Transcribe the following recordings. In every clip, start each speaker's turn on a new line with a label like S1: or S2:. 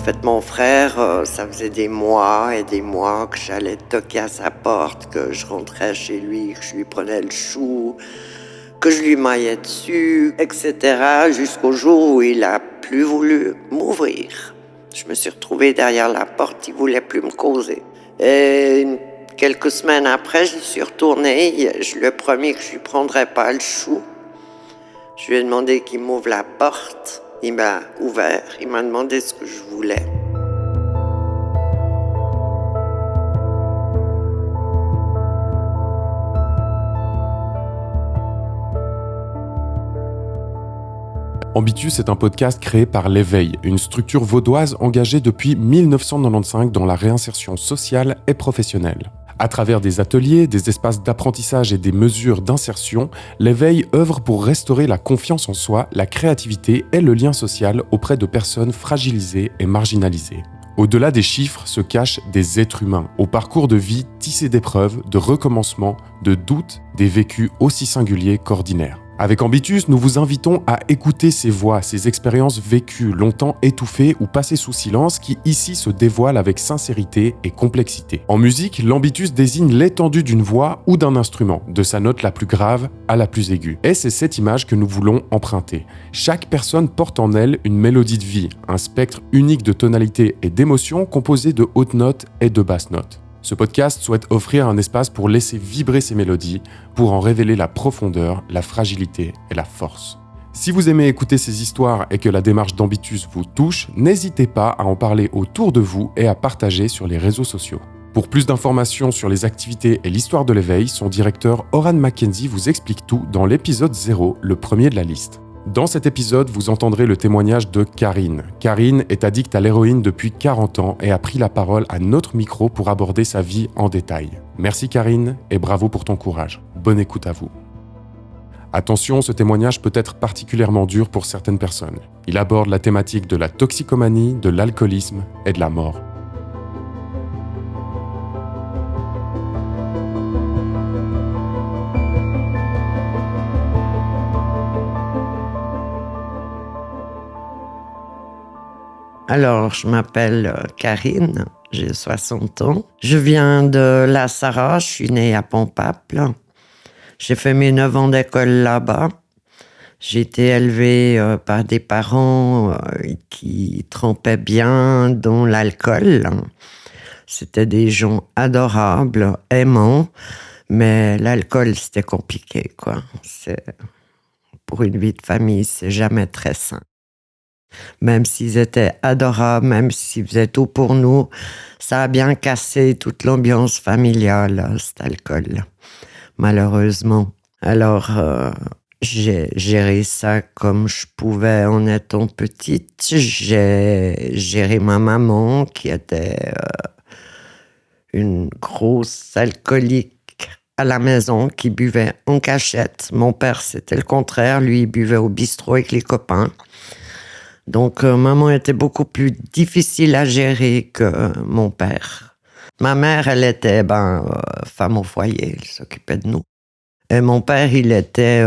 S1: fait, mon frère, ça faisait des mois et des mois que j'allais toquer à sa porte, que je rentrais chez lui, que je lui prenais le chou, que je lui maillais dessus, etc. Jusqu'au jour où il a plus voulu m'ouvrir. Je me suis retrouvée derrière la porte, il voulait plus me causer. Et quelques semaines après, j'y suis retournée. Je lui ai promis que je lui prendrais pas le chou. Je lui ai demandé qu'il m'ouvre la porte. Il m'a ouvert, il m'a demandé ce que je voulais.
S2: Ambitus est un podcast créé par l'Éveil, une structure vaudoise engagée depuis 1995 dans la réinsertion sociale et professionnelle. À travers des ateliers, des espaces d'apprentissage et des mesures d'insertion, l'Éveil œuvre pour restaurer la confiance en soi, la créativité et le lien social auprès de personnes fragilisées et marginalisées. Au-delà des chiffres se cachent des êtres humains, au parcours de vie tissé d'épreuves, de recommencements, de doutes, des vécus aussi singuliers qu'ordinaires. Avec Ambitus, nous vous invitons à écouter ces voix, ces expériences vécues, longtemps étouffées ou passées sous silence, qui ici se dévoilent avec sincérité et complexité. En musique, l'ambitus désigne l'étendue d'une voix ou d'un instrument, de sa note la plus grave à la plus aiguë. Et c'est cette image que nous voulons emprunter. Chaque personne porte en elle une mélodie de vie, un spectre unique de tonalités et d'émotions composé de hautes notes et de basses notes. Ce podcast souhaite offrir un espace pour laisser vibrer ces mélodies, pour en révéler la profondeur, la fragilité et la force. Si vous aimez écouter ces histoires et que la démarche d'Ambitus vous touche, n'hésitez pas à en parler autour de vous et à partager sur les réseaux sociaux. Pour plus d'informations sur les activités et l'histoire de l'éveil, son directeur Oran Mackenzie vous explique tout dans l'épisode 0, le premier de la liste. Dans cet épisode, vous entendrez le témoignage de Karine. Karine est addicte à l'héroïne depuis 40 ans et a pris la parole à notre micro pour aborder sa vie en détail. Merci Karine et bravo pour ton courage. Bonne écoute à vous. Attention, ce témoignage peut être particulièrement dur pour certaines personnes. Il aborde la thématique de la toxicomanie, de l'alcoolisme et de la mort.
S1: Alors, je m'appelle Karine, j'ai 60 ans. Je viens de La Sarraz, je suis née à Pompaple. J'ai fait mes 9 ans d'école là-bas. J'ai été élevée par des parents qui trempaient bien dans l'alcool. C'était des gens adorables, aimants, mais l'alcool, c'était compliqué, quoi. Pour une vie de famille, c'est jamais très sain. Même s'ils étaient adorables, même s'ils faisaient tout pour nous, ça a bien cassé toute l'ambiance familiale, cet alcool, malheureusement. Alors, j'ai géré ça comme je pouvais en étant petite. J'ai géré ma maman, qui était une grosse alcoolique à la maison, qui buvait en cachette. Mon père, c'était le contraire. Lui, il buvait au bistrot avec les copains. Donc, maman était beaucoup plus difficile à gérer que mon père. Ma mère, elle était femme au foyer, elle s'occupait de nous. Et mon père, il était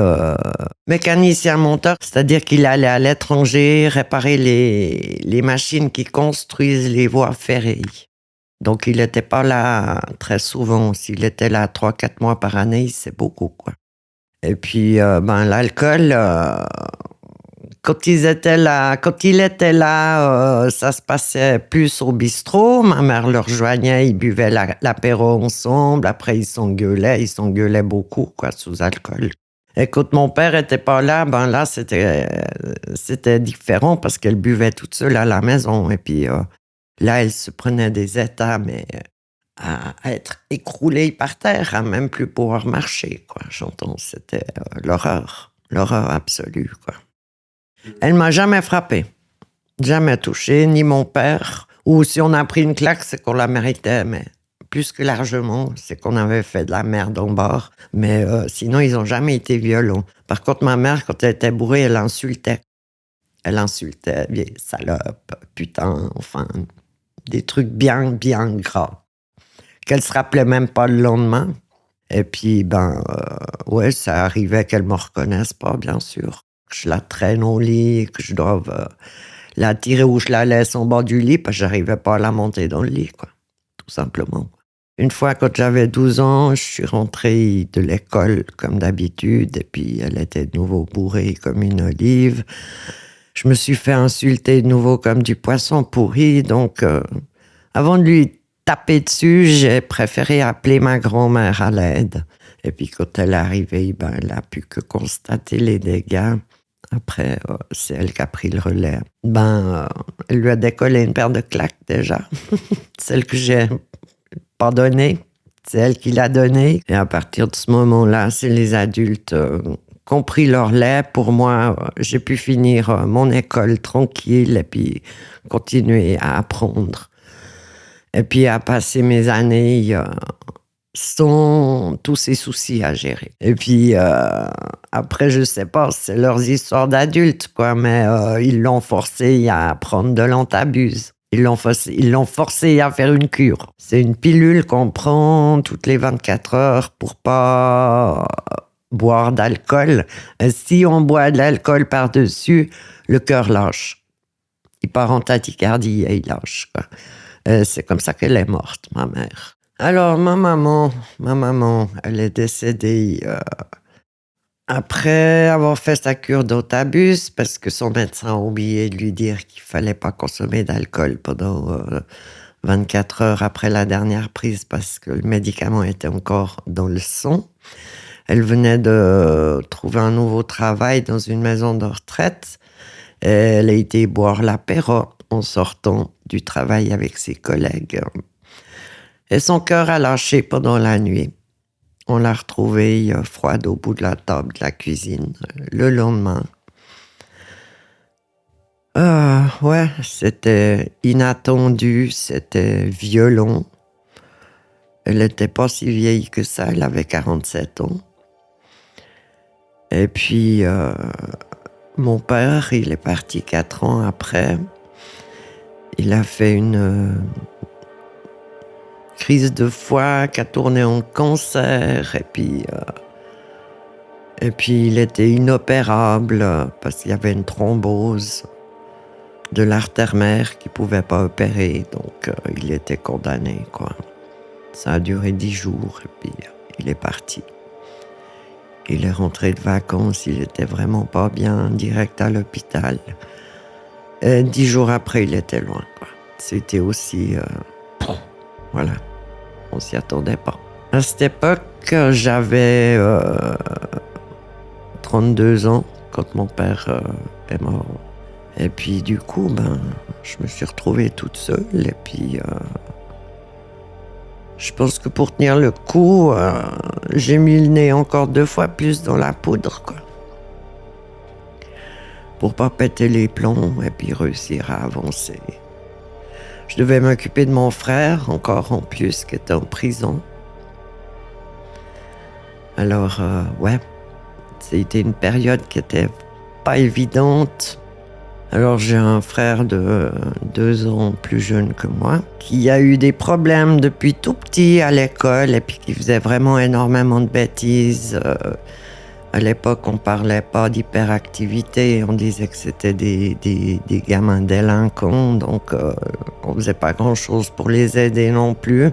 S1: mécanicien monteur, c'est-à-dire qu'il allait à l'étranger réparer les machines qui construisent les voies ferrées. Donc, il n'était pas là très souvent. S'il était là 3-4 mois par année, c'est beaucoup, quoi. Et puis, l'alcool... Quand il était là, ça se passait plus au bistrot. Ma mère le rejoignait, ils buvaient l'apéro ensemble. Après, ils s'engueulaient beaucoup, quoi, sous alcool. Et quand mon père était pas là, là, c'était différent parce qu'elle buvait toute seule à la maison. Et puis, là, elle se prenait des états, mais à être écroulée par terre, à même plus pouvoir marcher, quoi. J'entends, c'était l'horreur absolue, quoi. Elle m'a jamais frappée, jamais touchée, ni mon père. Ou si on a pris une claque, c'est qu'on la méritait, mais plus que largement, c'est qu'on avait fait de la merde en bord. Mais sinon, ils n'ont jamais été violents. Par contre, ma mère, quand elle était bourrée, elle insultait. Elle insultait, vieille salope, putain, enfin, des trucs bien, bien gras. Qu'elle se rappelait même pas le lendemain. Et puis, ouais, ça arrivait qu'elle me reconnaisse pas, bien sûr. Que je la traîne au lit, que je doive la tirer où je la laisse en bas du lit, parce que j'arrivais pas à la monter dans le lit, quoi. Tout simplement. Une fois, quand j'avais 12 ans, je suis rentrée de l'école comme d'habitude, et puis elle était de nouveau bourrée comme une olive. Je me suis fait insulter de nouveau comme du poisson pourri, donc avant de lui taper dessus, j'ai préféré appeler ma grand-mère à l'aide. Et puis quand elle est arrivée, elle a pu que constater les dégâts. Après, c'est elle qui a pris le relais. Elle lui a décollé une paire de claques déjà. Celle que j'ai pas donnée, c'est elle qui l'a donnée. Et à partir de ce moment-là, c'est les adultes qui ont pris leur lait. Pour moi, j'ai pu finir mon école tranquille et puis continuer à apprendre. Et puis à passer mes années sans tous ces soucis à gérer. Et puis après, je sais pas, c'est leurs histoires d'adultes, quoi, mais ils l'ont forcé à prendre de l'antabuse. Ils l'ont forcé à faire une cure. C'est une pilule qu'on prend toutes les 24 heures pour pas boire d'alcool. Et si on boit de l'alcool par-dessus, le cœur lâche. Il part en tachycardie et il lâche, quoi. C'est comme ça qu'elle est morte, ma mère. Alors, ma maman, elle est décédée après avoir fait sa cure d'antabuse, parce que son médecin a oublié de lui dire qu'il fallait pas consommer d'alcool pendant 24 heures après la dernière prise, parce que le médicament était encore dans le sang. Elle venait de trouver un nouveau travail dans une maison de retraite. Et elle a été boire l'apéro en sortant du travail avec ses collègues. Et son cœur a lâché pendant la nuit. On l'a retrouvée froide au bout de la table de la cuisine le lendemain. Ouais, c'était inattendu, c'était violent. Elle n'était pas si vieille que ça, elle avait 47 ans. Et puis, mon père, il est parti 4 ans après. Il a fait une crise de foie qui a tourné en cancer. Et puis il était inopérable parce qu'il y avait une thrombose de l'artère mère qui ne pouvait pas opérer. Donc il était condamné, quoi. Ça a duré 10 jours et puis il est parti. Il est rentré de vacances, il était vraiment pas bien, direct à l'hôpital. Et 10 jours après, il était loin, quoi. C'était aussi... voilà, on s'y attendait pas. À cette époque, j'avais 32 ans quand mon père est mort. Et puis du coup, je me suis retrouvée toute seule. Et puis, je pense que pour tenir le coup, j'ai mis le nez encore 2 fois plus dans la poudre, quoi. Pour pas péter les plombs et puis réussir à avancer. Je devais m'occuper de mon frère, encore en plus, qui était en prison. Alors, ouais, c'était une période qui était pas évidente. Alors, j'ai un frère de 2 ans plus jeune que moi, qui a eu des problèmes depuis tout petit à l'école et puis qui faisait vraiment énormément de bêtises. À l'époque, on parlait pas d'hyperactivité, on disait que c'était des gamins délinquants, donc on faisait pas grand-chose pour les aider non plus.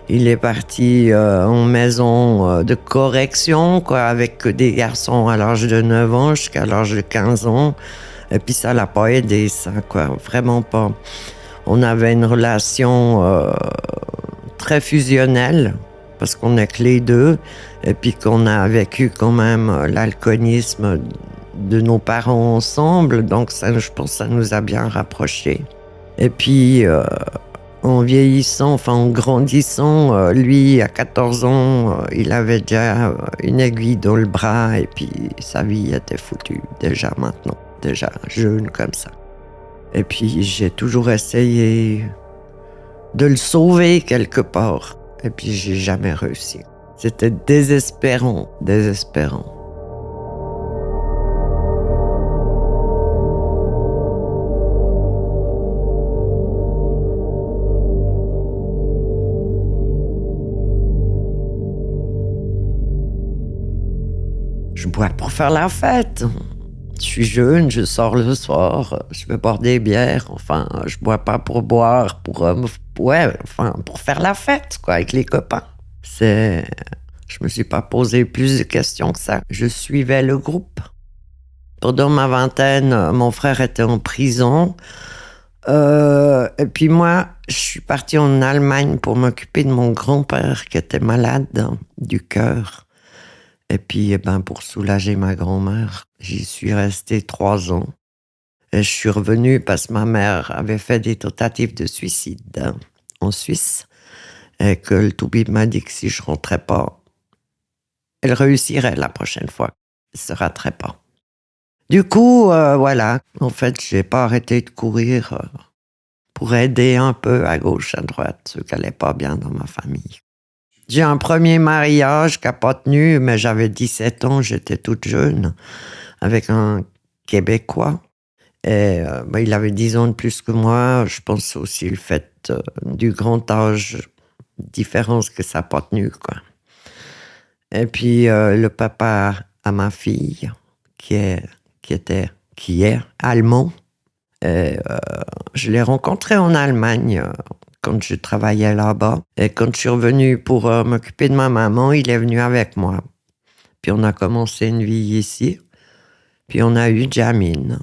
S1: Il est parti en maison de correction, quoi, avec des garçons à l'âge de 9 ans jusqu'à l'âge de 15 ans. Et puis ça l'a pas aidé, ça, quoi, vraiment pas. On avait une relation très fusionnelle, parce qu'on est que les deux, et puis qu'on a vécu quand même l'alcoolisme de nos parents ensemble, donc ça, je pense que ça nous a bien rapprochés. Et puis, en vieillissant, en grandissant, lui, à 14 ans, il avait déjà une aiguille dans le bras, et puis sa vie était foutue, déjà maintenant, déjà jeune comme ça. Et puis, j'ai toujours essayé de le sauver quelque part. Et puis, j'ai jamais réussi. C'était désespérant. Je bois pour faire la fête. Je suis jeune, je sors le soir, je vais boire des bières. Enfin, je bois pas pour boire, pour faire la fête, quoi, avec les copains. Je me suis pas posé plus de questions que ça. Je suivais le groupe. Pendant ma vingtaine, mon frère était en prison. Et puis moi, je suis partie en Allemagne pour m'occuper de mon grand-père qui était malade du cœur. Et puis, pour soulager ma grand-mère, j'y suis restée 3 ans. Et je suis revenue parce que ma mère avait fait des tentatives de suicide en Suisse. Et que le toubib m'a dit que si je rentrais pas, elle réussirait la prochaine fois. Elle se raterait pas. Du coup, voilà. En fait, j'ai pas arrêté de courir pour aider un peu à gauche, à droite, ceux qui n'allaient pas bien dans ma famille. J'ai un premier mariage qui n'a pas tenu, mais j'avais 17 ans, j'étais toute jeune, avec un Québécois. Et il avait 10 ans de plus que moi. Je pense aussi le fait du grand âge, différence que ça n'a pas tenu, quoi. Et puis le papa à ma fille, qui est allemand, et, je l'ai rencontré en Allemagne quand je travaillais là-bas. Et quand je suis revenue pour m'occuper de ma maman, il est venu avec moi. Puis on a commencé une vie ici. Puis on a eu Jamine,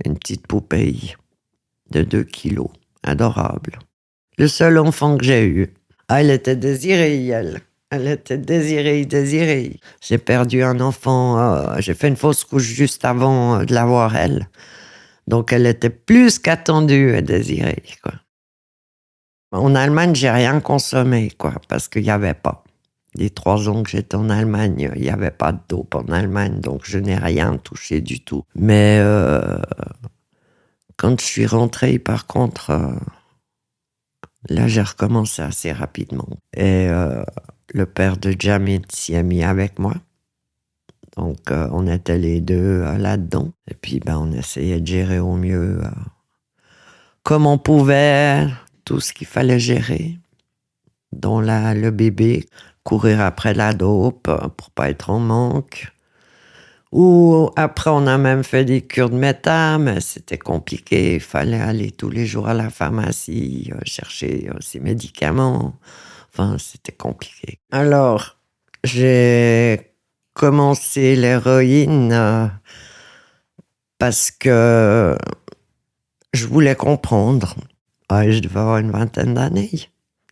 S1: une petite poupée de 2 kilos, adorable. Le seul enfant que j'ai eu. Ah, elle était désirée, elle. Elle était désirée. J'ai perdu un enfant, j'ai fait une fausse couche juste avant de l'avoir, elle. Donc elle était plus qu'attendue et désirée, quoi. En Allemagne, j'ai rien consommé, quoi, parce qu'il n'y avait pas. Les 3 ans que j'étais en Allemagne, il n'y avait pas de dope en Allemagne, donc je n'ai rien touché du tout. Mais quand je suis rentrée, par contre, là, j'ai recommencé assez rapidement. Et le père de Jamie s'y est mis avec moi. Donc, on était les deux là-dedans. Et puis, on essayait de gérer au mieux comme on pouvait tout ce qu'il fallait gérer, dont le bébé, courir après la dope pour pas être en manque. Ou après, on a même fait des cures de méta, mais c'était compliqué. Il fallait aller tous les jours à la pharmacie, chercher ses médicaments. Enfin, c'était compliqué. Alors, j'ai commencé l'héroïne parce que je voulais comprendre. Je devais avoir une vingtaine d'années.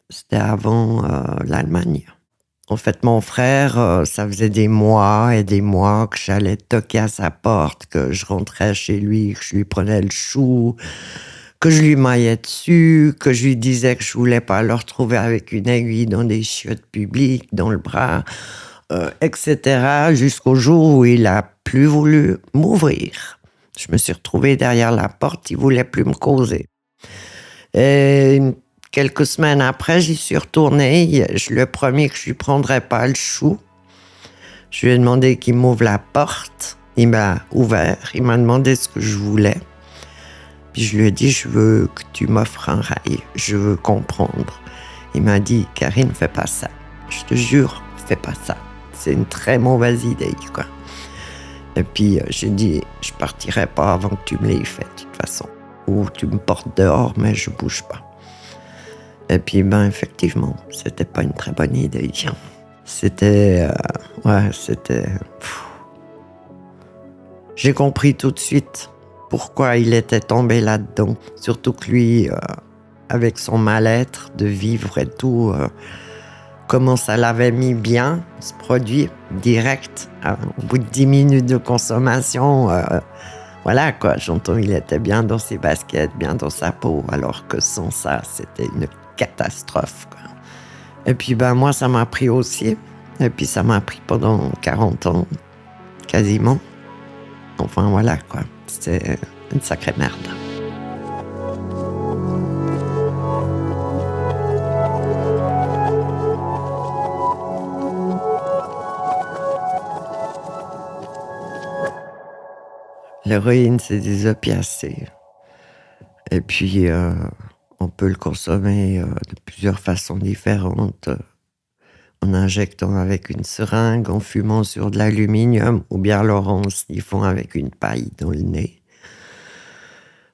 S1: C'était avant l'Allemagne. En fait, mon frère, ça faisait des mois et des mois que j'allais toquer à sa porte, que je rentrais chez lui, que je lui prenais le chou, que je lui maillais dessus, que je lui disais que je voulais pas le retrouver avec une aiguille dans des chiottes publiques, dans le bras, etc. Jusqu'au jour où il a plus voulu m'ouvrir. Je me suis retrouvée derrière la porte, il voulait plus me causer. Et quelques semaines après, j'y suis retournée. Je lui ai promis que je lui prendrais pas le chou. Je lui ai demandé qu'il m'ouvre la porte. Il m'a ouvert. Il m'a demandé ce que je voulais. Puis je lui ai dit, je veux que tu m'offres un rail. Je veux comprendre. Il m'a dit, Karine, fais pas ça. Je te jure, fais pas ça. C'est une très mauvaise idée, quoi. Et puis j'ai dit, je partirai pas avant que tu me l'aies fait, de toute façon. Ou tu me portes dehors, mais je bouge pas. Et puis, effectivement, c'était pas une très bonne idée. C'était... J'ai compris tout de suite pourquoi il était tombé là-dedans. Surtout que lui, avec son mal-être de vivre et tout, comment ça l'avait mis bien, ce produit, direct. Au bout de 10 minutes de consommation, voilà quoi, j'entends, il était bien dans ses baskets, bien dans sa peau, alors que sans ça, c'était une catastrophe, quoi. Et puis moi, ça m'a pris aussi. Et puis ça m'a pris pendant 40 ans, quasiment. Enfin voilà, quoi. C'était une sacrée merde. L'héroïne, c'est des opiacés. Et puis, on peut le consommer de plusieurs façons différentes. en injectant avec une seringue, en fumant sur de l'aluminium, ou bien alors en sniffant avec une paille dans le nez.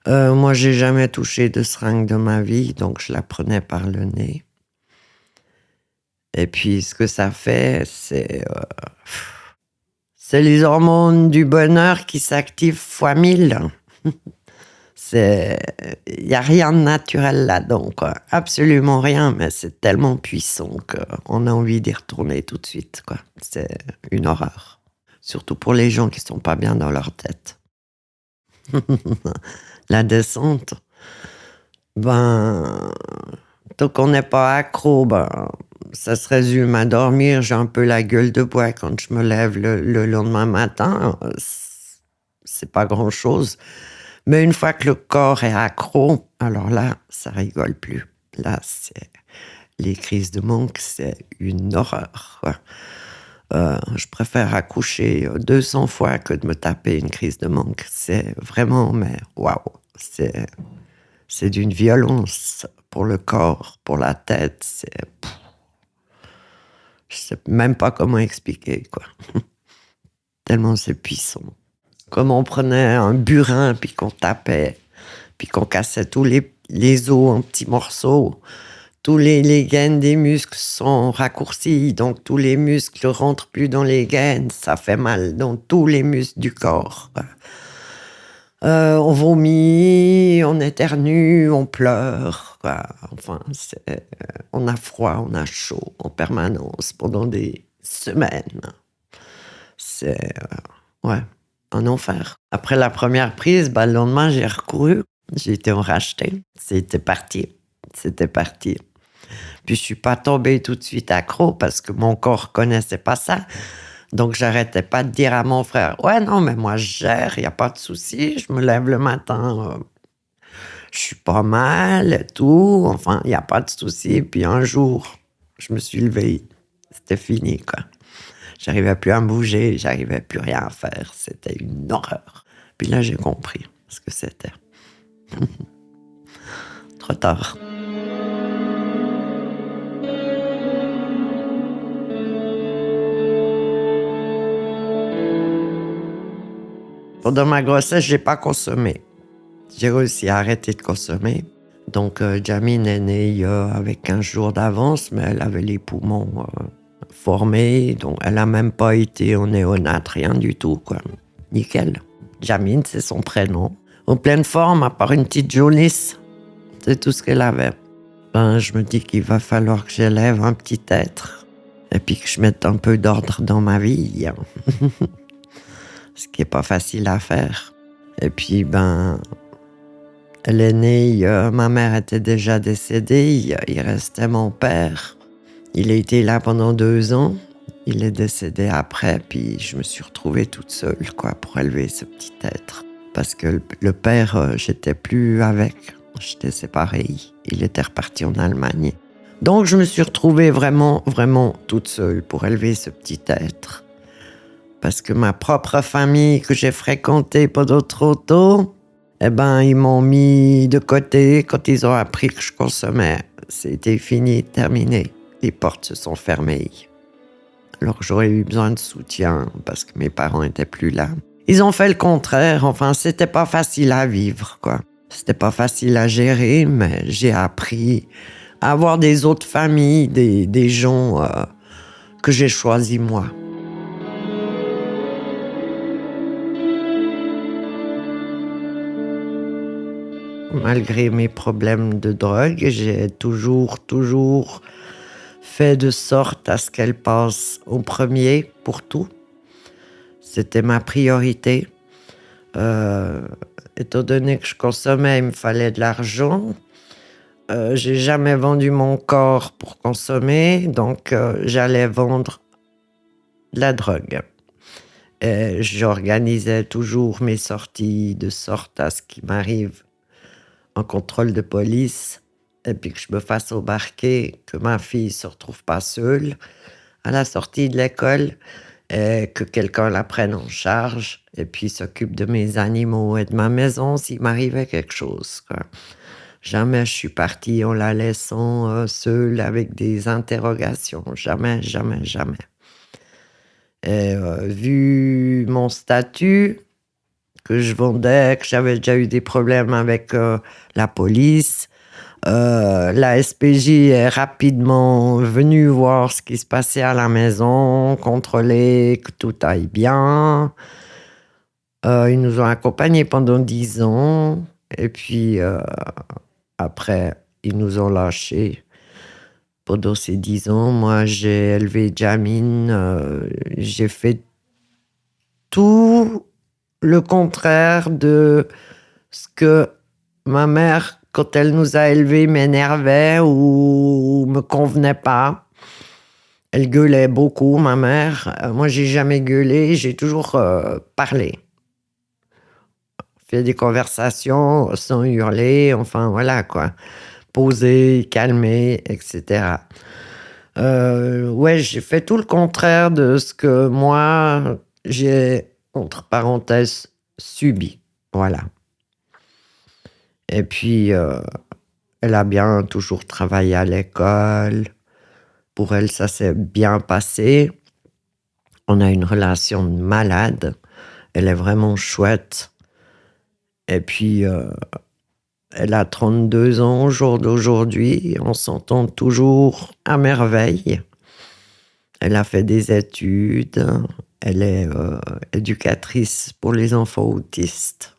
S1: Moi, j'ai jamais touché de seringue de ma vie, donc je la prenais par le nez. Et puis, ce que ça fait, c'est les hormones du bonheur qui s'activent fois 1000. Il n'y a rien de naturel là-dedans, quoi. Absolument rien, mais c'est tellement puissant qu'on a envie d'y retourner tout de suite, quoi. C'est une horreur. Surtout pour les gens qui ne sont pas bien dans leur tête. La descente, tant qu'on n'est pas accro, ça se résume à dormir. J'ai un peu la gueule de bois quand je me lève le lendemain matin. C'est pas grand-chose. Mais une fois que le corps est accro, alors là, ça rigole plus. Là, les crises de manque, c'est une horreur, quoi. Je préfère accoucher 200 fois que de me taper une crise de manque. C'est vraiment, mais waouh, c'est d'une violence pour le corps, pour la tête. Je sais même pas comment expliquer, quoi. Tellement c'est puissant. Comme on prenait un burin, puis qu'on tapait, puis qu'on cassait tous les os en petits morceaux. Tous les gaines des muscles sont raccourcis, donc tous les muscles rentrent plus dans les gaines. Ça fait mal dans tous les muscles du corps. On vomit, on éternue, on pleure, quoi. Enfin, on a froid, on a chaud en permanence pendant des semaines. C'est un enfer. Après la première prise, le lendemain, j'ai recouru. J'ai été en racheté. C'était parti. Puis je suis pas tombée tout de suite accro parce que mon corps connaissait pas ça. Donc j'arrêtais pas de dire à mon frère, ouais, non, mais moi je gère, il y a pas de souci, je me lève le matin, je suis pas mal et tout, enfin, il y a pas de souci. Puis un jour, je me suis levée, c'était fini, quoi. J'arrivais plus à me bouger, j'arrivais plus rien à faire, c'était une horreur. Puis là, j'ai compris ce que c'était. Trop tard. Pendant ma grossesse, j'ai pas consommé. J'ai réussi à arrêter de consommer. Donc, Jamine est née avec 15 jours d'avance, mais elle avait les poumons formés. Donc, elle a même pas été en néonate, rien du tout, quoi. Nickel. Jamine, c'est son prénom. En pleine forme, à part une petite jaunisse. C'est tout ce qu'elle avait. Je me dis qu'il va falloir que j'élève un petit être. Et puis que je mette un peu d'ordre dans ma vie. Ce qui est pas facile à faire. Et puis, elle est née, ma mère était déjà décédée, il restait mon père. Il a été là pendant 2 ans, il est décédé après, puis je me suis retrouvée toute seule, quoi, pour élever ce petit être. Parce que le père, j'étais plus avec, j'étais séparée, il était reparti en Allemagne. Donc je me suis retrouvée vraiment, vraiment toute seule pour élever ce petit être. Parce que ma propre famille que j'ai fréquentée pendant trop tôt, ils m'ont mis de côté quand ils ont appris que je consommais. C'était fini, terminé. Les portes se sont fermées. Alors que j'aurais eu besoin de soutien parce que mes parents étaient plus là. Ils ont fait le contraire. Enfin, c'était pas facile à vivre, quoi. C'était pas facile à gérer, mais j'ai appris à avoir des autres familles, des gens que j'ai choisis moi. Malgré mes problèmes de drogue, j'ai toujours fait de sorte à ce qu'elle passe au premier pour tout. C'était ma priorité. Étant donné que je consommais, il me fallait de l'argent. J'ai jamais vendu mon corps pour consommer, donc j'allais vendre de la drogue. Et j'organisais toujours mes sorties de sorte à ce qu'il m'arrive en contrôle de police, et puis que je me fasse embarquer, que ma fille se retrouve pas seule à la sortie de l'école, et que quelqu'un la prenne en charge, et puis s'occupe de mes animaux et de ma maison s'il m'arrivait quelque chose, quoi. Jamais je suis partie en la laissant seule avec des interrogations. Jamais, jamais, jamais. Et vu mon statut, que je vendais, que j'avais déjà eu des problèmes avec la police, la SPJ est rapidement venue voir ce qui se passait à la maison, contrôler que tout aille bien. Ils nous ont accompagnés pendant 10 ans. Et puis, après, ils nous ont lâchés. Pendant ces 10 ans, moi, j'ai élevé Jamine. J'ai fait tout le contraire de ce que ma mère, quand elle nous a élevés, m'énervait ou me convenait pas. Elle gueulait beaucoup, ma mère. Moi, j'ai jamais gueulé, j'ai toujours parlé. Fait des conversations sans hurler, enfin voilà quoi. Poser, calmer, etc. Ouais, j'ai fait tout le contraire de ce que moi, j'ai, entre parenthèses, subi. Voilà. Et puis, elle a bien toujours travaillé à l'école. Pour elle, ça s'est bien passé. On a une relation de malade. Elle est vraiment chouette. Et puis, elle a 32 ans au jour d'aujourd'hui. On s'entend toujours à merveille. Elle a fait des études. Elle est éducatrice pour les enfants autistes.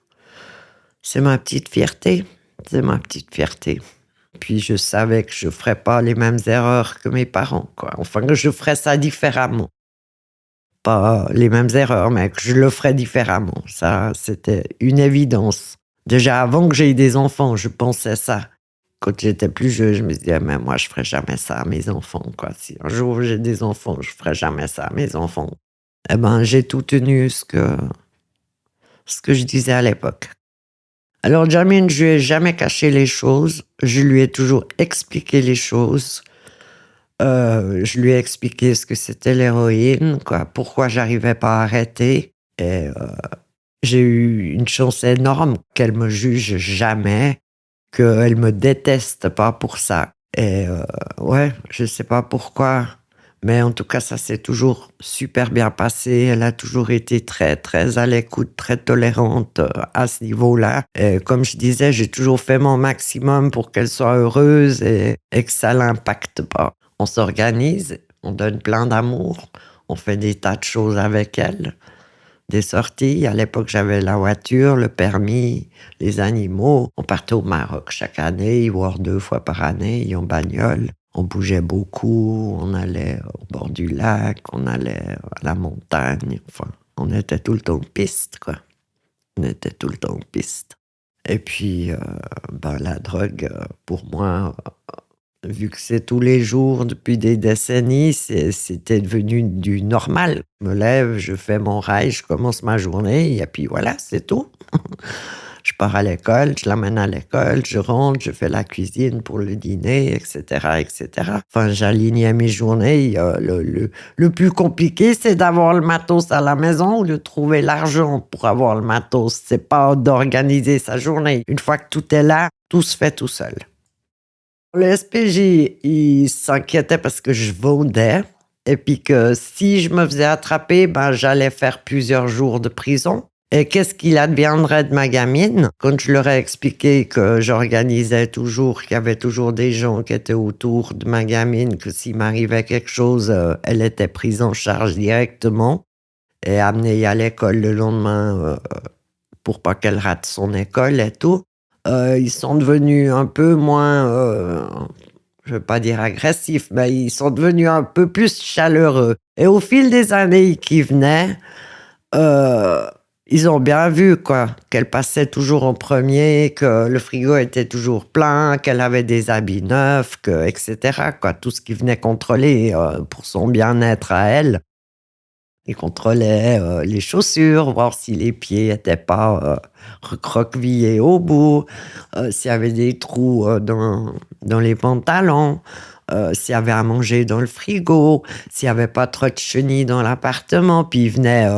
S1: C'est ma petite fierté. C'est ma petite fierté. Puis je savais que je ne ferais pas les mêmes erreurs que mes parents, quoi. Enfin, que je ferais ça différemment. Pas les mêmes erreurs, mais que je le ferais différemment. Ça, c'était une évidence. Déjà, avant que j'aie des enfants, je pensais ça. Quand j'étais plus jeune, je me disais, mais moi, je ne ferais jamais ça à mes enfants, quoi. Si un jour j'ai des enfants, je ne ferais jamais ça à mes enfants. Eh ben, j'ai tout tenu ce que je disais à l'époque. Alors, Jamine, je lui ai jamais caché les choses. Je lui ai toujours expliqué les choses. Je lui ai expliqué ce que c'était l'héroïne, quoi, pourquoi j'arrivais pas à arrêter. Et j'ai eu une chance énorme qu'elle me juge jamais, qu'elle me déteste pas pour ça. Et ouais, je sais pas pourquoi, mais en tout cas, ça s'est toujours super bien passé. Elle a toujours été très, très à l'écoute, très tolérante à ce niveau-là. Et comme je disais, j'ai toujours fait mon maximum pour qu'elle soit heureuse et que ça l'impacte pas. On s'organise, on donne plein d'amour, on fait des tas de choses avec elle. Des sorties, à l'époque j'avais la voiture, le permis, les animaux. On partait au Maroc chaque année, voire 2 fois par année, en bagnole. On bougeait beaucoup, on allait au bord du lac, on allait à la montagne. Enfin, on était tout le temps en piste, quoi. On était tout le temps en piste. Et puis, la drogue, pour moi, vu que c'est tous les jours depuis des décennies, c'était devenu du normal. Je me lève, je fais mon rail, je commence ma journée, et puis voilà, c'est tout. Je pars à l'école, je l'amène à l'école, je rentre, je fais la cuisine pour le dîner, etc., etc. Enfin, j'alignais mes journées. Le plus compliqué, c'est d'avoir le matos à la maison ou de trouver l'argent pour avoir le matos. C'est pas d'organiser sa journée. Une fois que tout est là, tout se fait tout seul. Le SPJ, il s'inquiétait parce que je vendais et puis que si je me faisais attraper, j'allais faire plusieurs jours de prison. Et qu'est-ce qu'il adviendrait de ma gamine? Quand je leur ai expliqué que j'organisais toujours, qu'il y avait toujours des gens qui étaient autour de ma gamine, que s'il m'arrivait quelque chose, elle était prise en charge directement et amenée à l'école le lendemain pour pas qu'elle rate son école et tout. Ils sont devenus un peu moins, je ne veux pas dire agressifs, mais ils sont devenus un peu plus chaleureux. Et au fil des années qui venaient, ils ont bien vu quoi, qu'elle passait toujours en premier, que le frigo était toujours plein, qu'elle avait des habits neufs, etc. Quoi, tout ce qui venait contrôler pour son bien-être à elle. Ils contrôlaient les chaussures, voir si les pieds n'étaient pas recroquevillés au bout, s'il y avait des trous dans les pantalons, s'il y avait à manger dans le frigo, s'il n'y avait pas trop de chenilles dans l'appartement. Puis ils venaient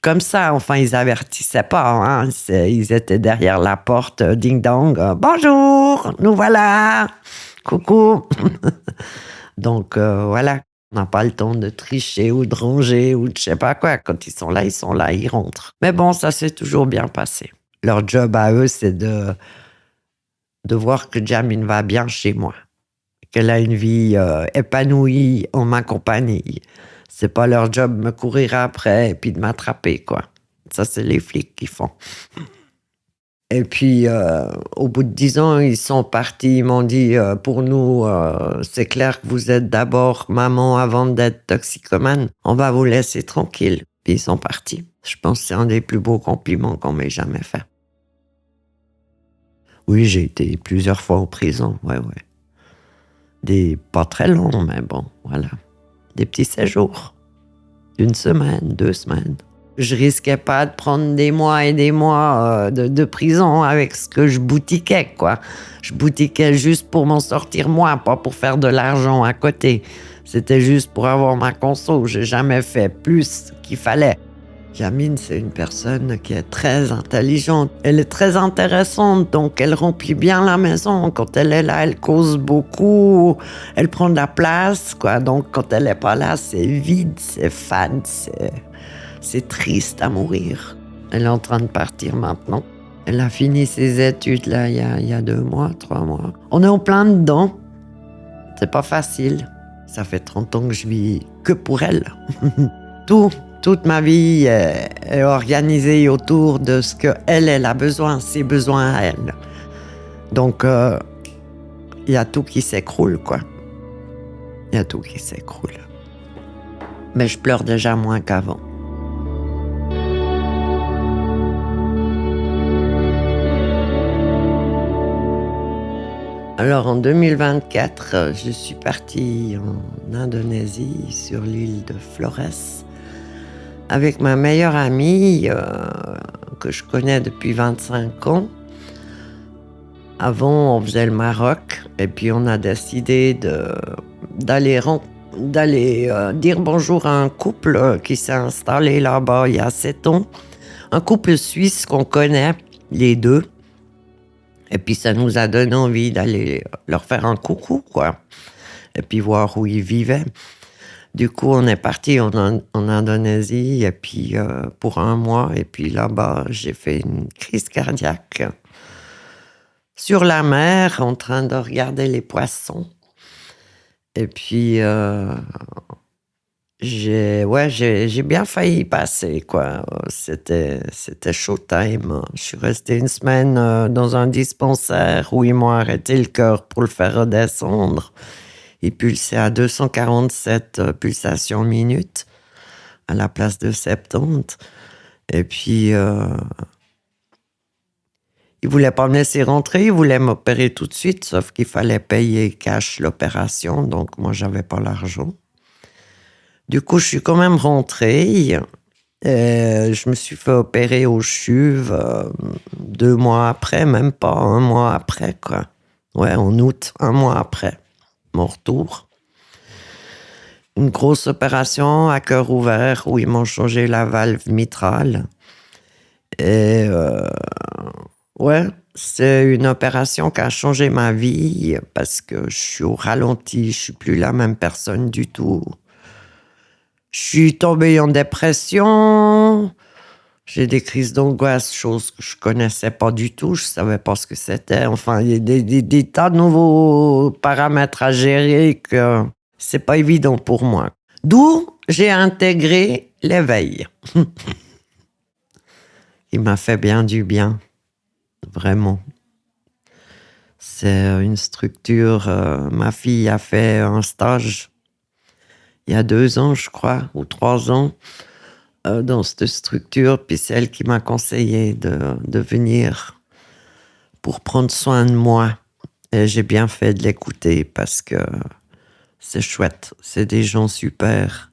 S1: comme ça. Enfin, ils avertissaient pas. Hein. Ils étaient derrière la porte, ding-dong. Bonjour, nous voilà. Coucou. Donc, voilà. On n'a pas le temps de tricher ou de ranger ou de je sais pas quoi. Quand ils sont là, ils rentrent. Mais bon, ça s'est toujours bien passé. Leur job à eux, c'est de voir que Jamine va bien chez moi. Qu'elle a une vie épanouie en ma compagnie. C'est pas leur job de me courir après et puis de m'attraper, quoi. Ça, c'est les flics qui font. Et puis, au bout de 10 ans, ils sont partis. Ils m'ont dit, pour nous, c'est clair que vous êtes d'abord maman avant d'être toxicomane. On va vous laisser tranquille. Puis ils sont partis. Je pense que c'est un des plus beaux compliments qu'on m'ait jamais fait. Oui, j'ai été plusieurs fois en prison, ouais. Pas très longs, mais bon, voilà. Des petits séjours. 1 semaine, 2 semaines. Je risquais pas de prendre des mois et des mois de prison avec ce que je boutiquais, quoi. Je boutiquais juste pour m'en sortir moi, pas pour faire de l'argent à côté. C'était juste pour avoir ma conso. J'ai jamais fait plus qu'il fallait. Jamine, c'est une personne qui est très intelligente. Elle est très intéressante, donc elle remplit bien la maison. Quand elle est là, elle cause beaucoup. Elle prend de la place, quoi. Donc, quand elle n'est pas là, c'est vide, c'est fade, c'est triste à mourir. Elle est en train de partir maintenant. Elle a fini ses études, là, il y a 2 mois, 3 mois. On est en plein dedans. C'est pas facile. Ça fait 30 ans que je vis que pour elle. Toute ma vie est organisée autour de ce qu'elle a besoin, ses besoins à elle. Donc, il y a tout qui s'écroule, quoi. Il y a tout qui s'écroule. Mais je pleure déjà moins qu'avant. Alors, en 2024, je suis partie en Indonésie, sur l'île de Flores, avec ma meilleure amie que je connais depuis 25 ans. Avant, on faisait le Maroc et puis on a décidé d'aller dire bonjour à un couple qui s'est installé là-bas il y a 7 ans. Un couple suisse qu'on connaît, les deux. Et puis ça nous a donné envie d'aller leur faire un coucou, quoi. Et puis voir où ils vivaient. Du coup, on est parti en Indonésie et puis pour 1 mois. Et puis là-bas, j'ai fait une crise cardiaque. Sur la mer, en train de regarder les poissons. Et puis, j'ai bien failli y passer, quoi. C'était showtime. Je suis restée 1 semaine dans un dispensaire où ils m'ont arrêté le cœur pour le faire redescendre. Il pulsait à 247 pulsations minutes à la place de 70. Et puis, il voulait pas me laisser rentrer, il voulait m'opérer tout de suite, sauf qu'il fallait payer cash l'opération, donc moi, j'avais pas l'argent. Du coup, je suis quand même rentrée. Je me suis fait opérer au CHUV 2 mois après, même pas 1 mois après, quoi. Ouais, en août, 1 mois après mon retour. Une grosse opération à cœur ouvert où ils m'ont changé la valve mitrale. Et c'est une opération qui a changé ma vie parce que je suis au ralenti, je suis plus la même personne du tout. Je suis tombée en dépression, j'ai des crises d'angoisse, chose que je connaissais pas du tout, je savais pas ce que c'était. Enfin, il y a des tas de nouveaux paramètres à gérer que c'est pas évident pour moi. D'où j'ai intégré l'éveil. Il m'a fait bien du bien, vraiment. C'est une structure, ma fille a fait un stage il y a 2 ans, je crois, ou 3 ans, dans cette structure. Puis c'est elle qui m'a conseillé de venir pour prendre soin de moi. Et j'ai bien fait de l'écouter parce que c'est chouette. C'est des gens super.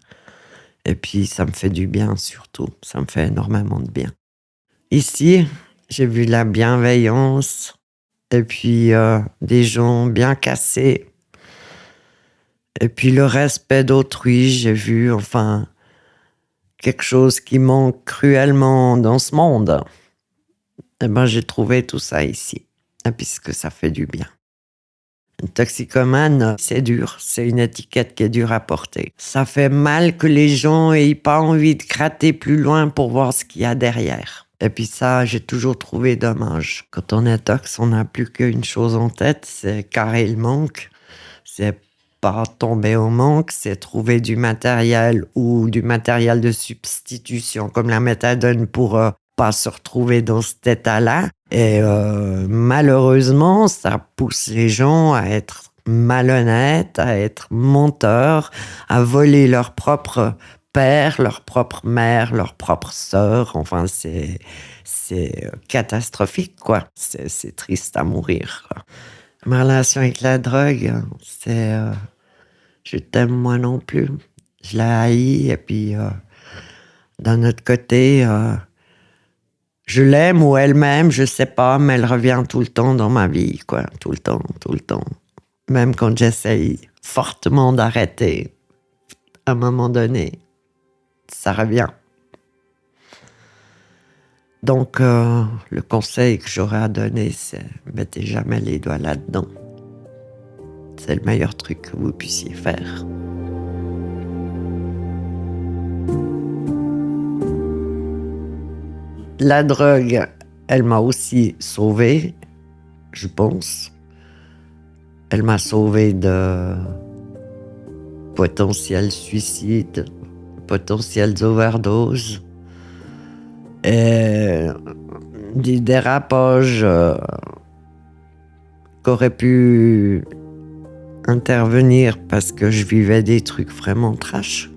S1: Et puis ça me fait du bien surtout. Ça me fait énormément de bien. Ici, j'ai vu la bienveillance et puis des gens bien cassés. Et puis le respect d'autrui, j'ai vu, enfin, quelque chose qui manque cruellement dans ce monde. Et ben, j'ai trouvé tout ça ici. Et puisque ça fait du bien. Une toxicomane, c'est dur. C'est une étiquette qui est dure à porter. Ça fait mal que les gens aient pas envie de gratter plus loin pour voir ce qu'il y a derrière. Et puis ça, j'ai toujours trouvé dommage. Quand on est tox, on n'a plus qu'une chose en tête, c'est carrer le manque. C'est pas tomber au manque, c'est trouver du matériel ou du matériel de substitution, comme la méthadone pour pas se retrouver dans cet état-là. Et malheureusement, ça pousse les gens à être malhonnêtes, à être menteurs, à voler leur propre père, leur propre mère, leur propre sœur. Enfin, c'est catastrophique, quoi. C'est triste à mourir, quoi. Ma relation avec la drogue, c'est je t'aime moi non plus. Je la haïs et puis d'un autre côté, je l'aime ou elle m'aime, je sais pas, mais elle revient tout le temps dans ma vie, quoi. Tout le temps. Même quand j'essaye fortement d'arrêter, à un moment donné, ça revient. Donc, le conseil que j'aurais à donner, c'est mettez jamais les doigts là-dedans. C'est le meilleur truc que vous puissiez faire. La drogue, elle m'a aussi sauvée, je pense. Elle m'a sauvée de potentiels suicides, potentielles overdoses. Et des dérapages qui auraient pu intervenir parce que je vivais des trucs vraiment trash.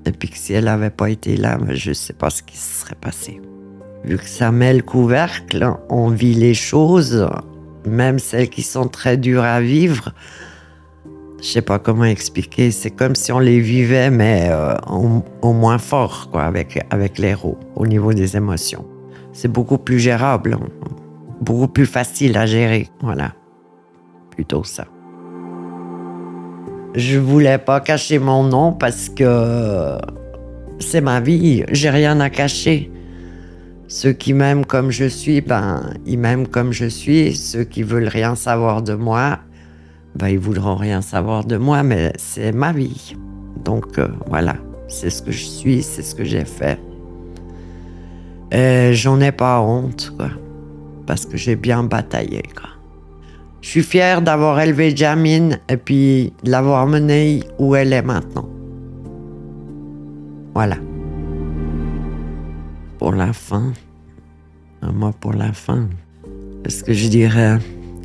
S1: Et puis que si elle n'avait pas été là, je ne sais pas ce qui se serait passé. Vu que ça met le couvercle, on vit les choses, même celles qui sont très dures à vivre. Je sais pas comment expliquer, c'est comme si on les vivait, mais au moins fort, quoi, avec l'héros, au niveau des émotions. C'est beaucoup plus gérable, beaucoup plus facile à gérer, voilà. Plutôt ça. Je voulais pas cacher mon nom parce que c'est ma vie, j'ai rien à cacher. Ceux qui m'aiment comme je suis, ils m'aiment comme je suis. Ceux qui veulent rien savoir de moi, ils voudront rien savoir de moi, mais c'est ma vie. Donc voilà, c'est ce que je suis, c'est ce que j'ai fait. Et j'en ai pas honte, quoi, parce que j'ai bien bataillé, quoi. Je suis fière d'avoir élevé Jamine et puis de l'avoir menée où elle est maintenant. Voilà. Pour la fin, pour la fin, est-ce que je dirais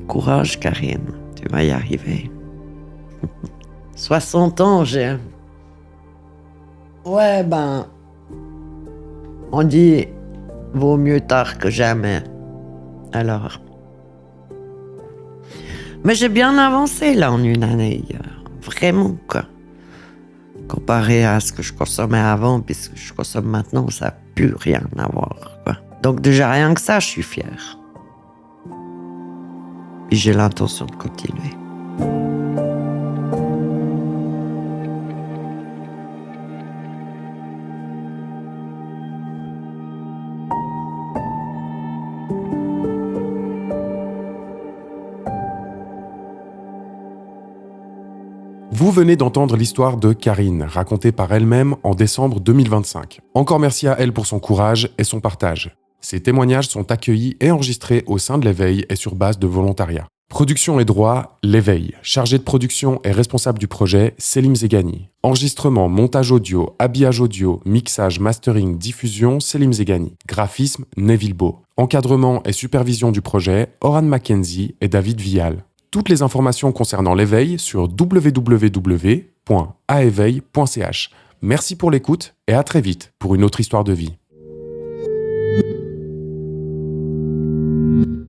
S1: courage, Karine, tu vas y arriver. 60 ans, j'ai. Ouais, on dit vaut mieux tard que jamais. Alors. Mais j'ai bien avancé là en une année, vraiment, quoi. Comparé à ce que je consommais avant, puis ce que je consomme maintenant, ça n'a plus rien à voir, quoi. Donc déjà rien que ça, je suis fière. Et j'ai l'intention de continuer.
S2: Vous venez d'entendre l'histoire de Karine, racontée par elle-même en décembre 2025. Encore merci à elle pour son courage et son partage. Ces témoignages sont accueillis et enregistrés au sein de l'Éveil et sur base de volontariat. Production et droit, l'Éveil. Chargé de production et responsable du projet, Selim Zegani. Enregistrement, montage audio, habillage audio, mixage, mastering, diffusion, Selim Zegani. Graphisme, Neville Beau. Encadrement et supervision du projet, Oran Mackenzie et David Vial. Toutes les informations concernant l'Éveil sur www.aéveil.ch. Merci pour l'écoute et à très vite pour une autre histoire de vie.